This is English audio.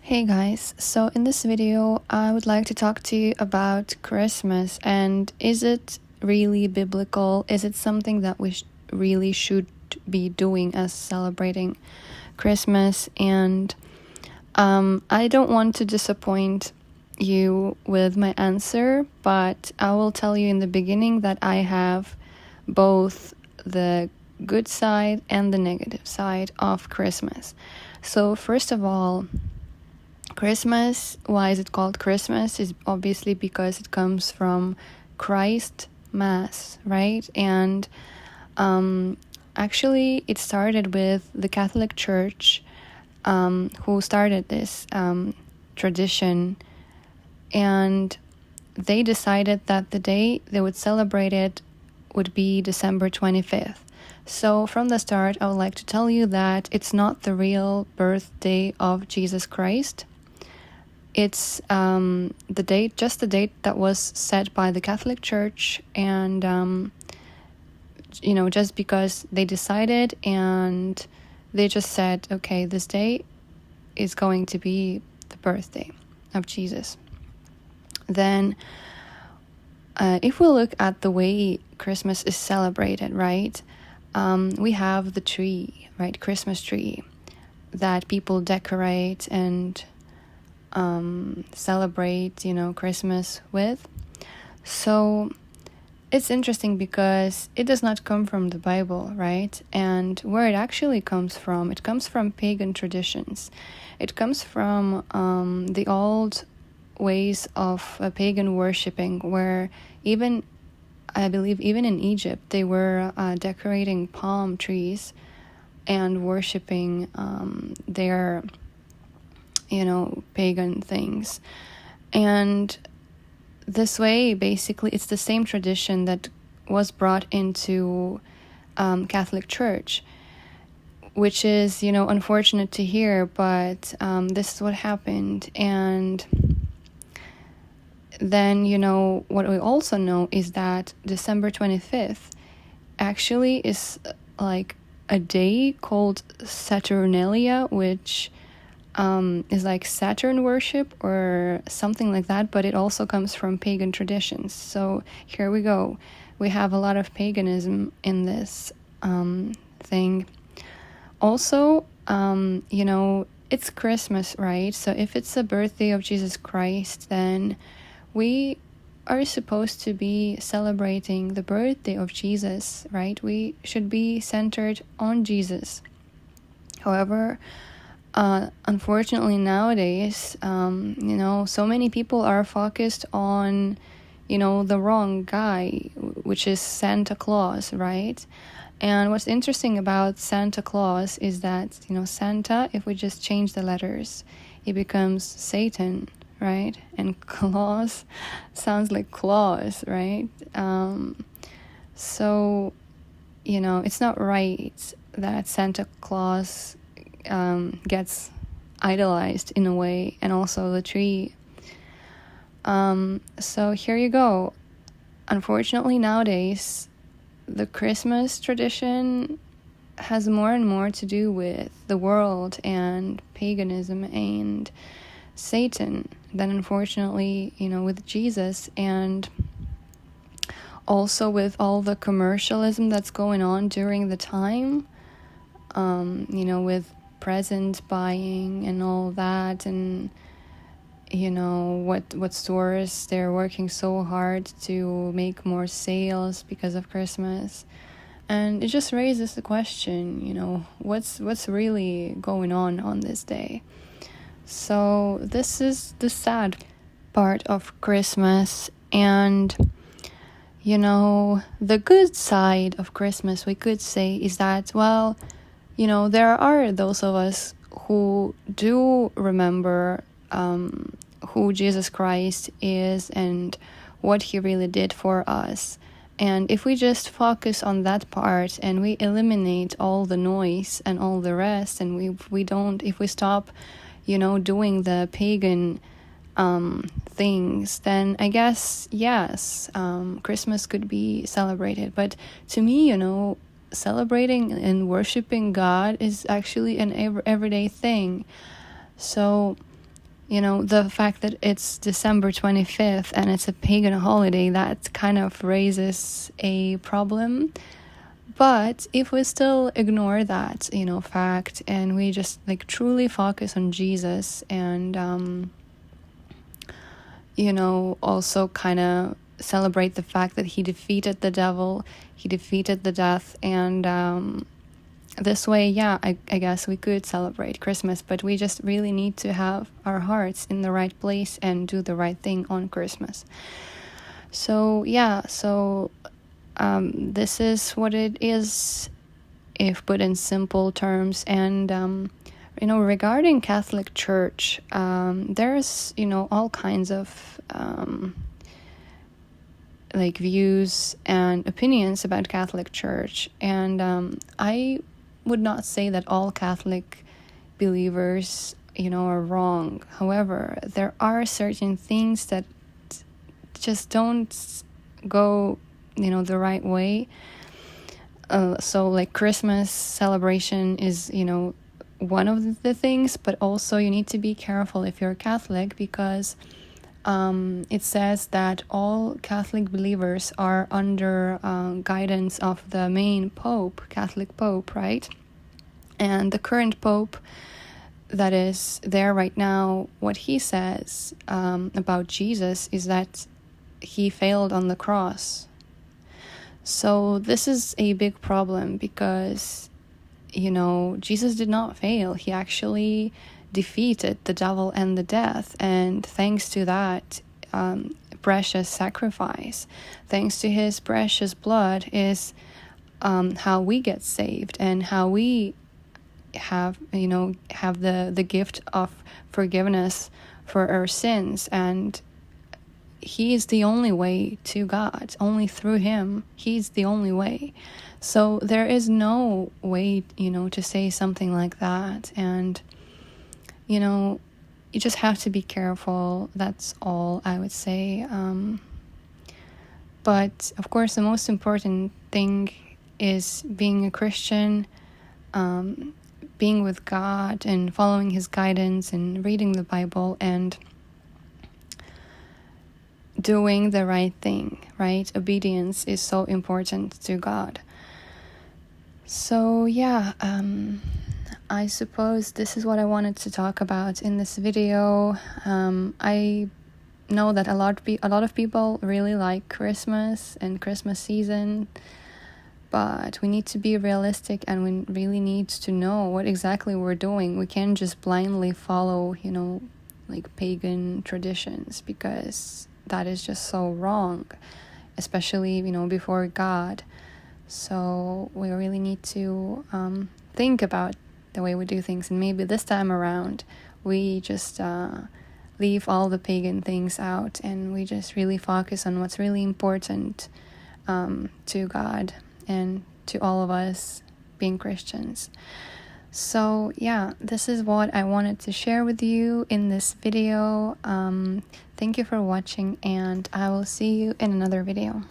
Hey guys, so in this video I would like to talk to you about Christmas, and is it really biblical? Is it something that we really should be doing as celebrating Christmas? And I don't want to disappoint you with my answer, but I will tell you in the beginning that I have both the good side and the negative side of Christmas. So first of all, Christmas, why is it called Christmas? Is obviously because it comes from Christ Mass, right? And actually it started with the Catholic Church, who started this tradition, and they decided that the day they would celebrate it would be December 25th. So from the start, I would like to tell you that it's not the real birthday of Jesus Christ. It's the date that was set by the Catholic Church, and just because they decided and they just said, okay, this day is going to be the birthday of Jesus. Then if we look at the way Christmas is celebrated, right, we have the tree, right, Christmas tree that people decorate and celebrate, Christmas with. So it's interesting because it does not come from the Bible, right? And where it actually comes from, it comes from pagan traditions. It comes from the old ways of pagan worshipping, where I believe even in Egypt, they were decorating palm trees and worshipping their pagan things. And this way, basically, it's the same tradition that was brought into Catholic Church, which is, unfortunate to hear, but this is what happened. And then, what we also know is that December 25th actually is like a day called Saturnalia, which is like Saturn worship or something like that, but it also comes from pagan traditions. So here we go. We have a lot of paganism in this thing. Also, it's Christmas, right? So if it's the birthday of Jesus Christ, then we are supposed to be celebrating the birthday of Jesus, right? We should be centered on Jesus. However, unfortunately nowadays, so many people are focused on, the wrong guy, which is Santa Claus, right? And what's interesting about Santa Claus is that, Santa, if we just change the letters, it becomes Satan, right? And Claus sounds like claws, right? So, it's not right that Santa Claus gets idolized in a way, and also the tree. So here you go. Unfortunately, nowadays, the Christmas tradition has more and more to do with the world and paganism and Satan than, unfortunately, with Jesus, and also with all the commercialism that's going on during the time, with present buying and all that, and what stores, they're working so hard to make more sales because of Christmas. And it just raises the question, what's really going on this day. So this is the sad part of Christmas. And the good side of Christmas, we could say, is that, well, there are those of us who do remember who Jesus Christ is and what he really did for us. And if we just focus on that part and we eliminate all the noise and all the rest, and if we stop, doing the pagan things, then I guess, yes, Christmas could be celebrated. But to me, celebrating and worshiping God is actually an everyday thing. So the fact that it's December 25th and it's a pagan holiday, that kind of raises a problem. But if we still ignore that, fact, and we just truly focus on Jesus and, also kind of celebrate the fact that he defeated the devil, he defeated the death, and this way, I guess we could celebrate Christmas, but we just really need to have our hearts in the right place and do the right thing on Christmas. So this is what it is, if put in simple terms. And regarding Catholic Church, there's all kinds of views and opinions about Catholic Church, and I would not say that all Catholic believers are wrong. However, there are certain things that just don't go the right way. So Christmas celebration is one of the things, but also you need to be careful if you're Catholic, because it says that all Catholic believers are under guidance of the main Pope, Catholic Pope, right? And the current Pope that is there right now, what he says about Jesus is that he failed on the cross. So this is a big problem, because Jesus did not fail. He actually defeated the devil and the death, and thanks to that precious sacrifice, thanks to his precious blood, is how we get saved and how we have the gift of forgiveness for our sins. And he is the only way to God. Only through him. He's the only way. So there is no way to say something like that. And you just have to be careful. That's all I would say. But of course, the most important thing is being a Christian, being with God and following his guidance and reading the Bible and doing the right thing, right? Obedience is so important to God. So I suppose this is what I wanted to talk about in this video. I know that a lot of people really like Christmas and Christmas season, but we need to be realistic, and we really need to know what exactly we're doing. We can't just blindly follow, pagan traditions, because that is just so wrong, especially, before God. So we really need to think about the way we do things, and maybe this time around we just leave all the pagan things out, and we just really focus on what's really important to God and to all of us being Christians. So this is what I wanted to share with you in this video. Thank you for watching, and I will see you in another video.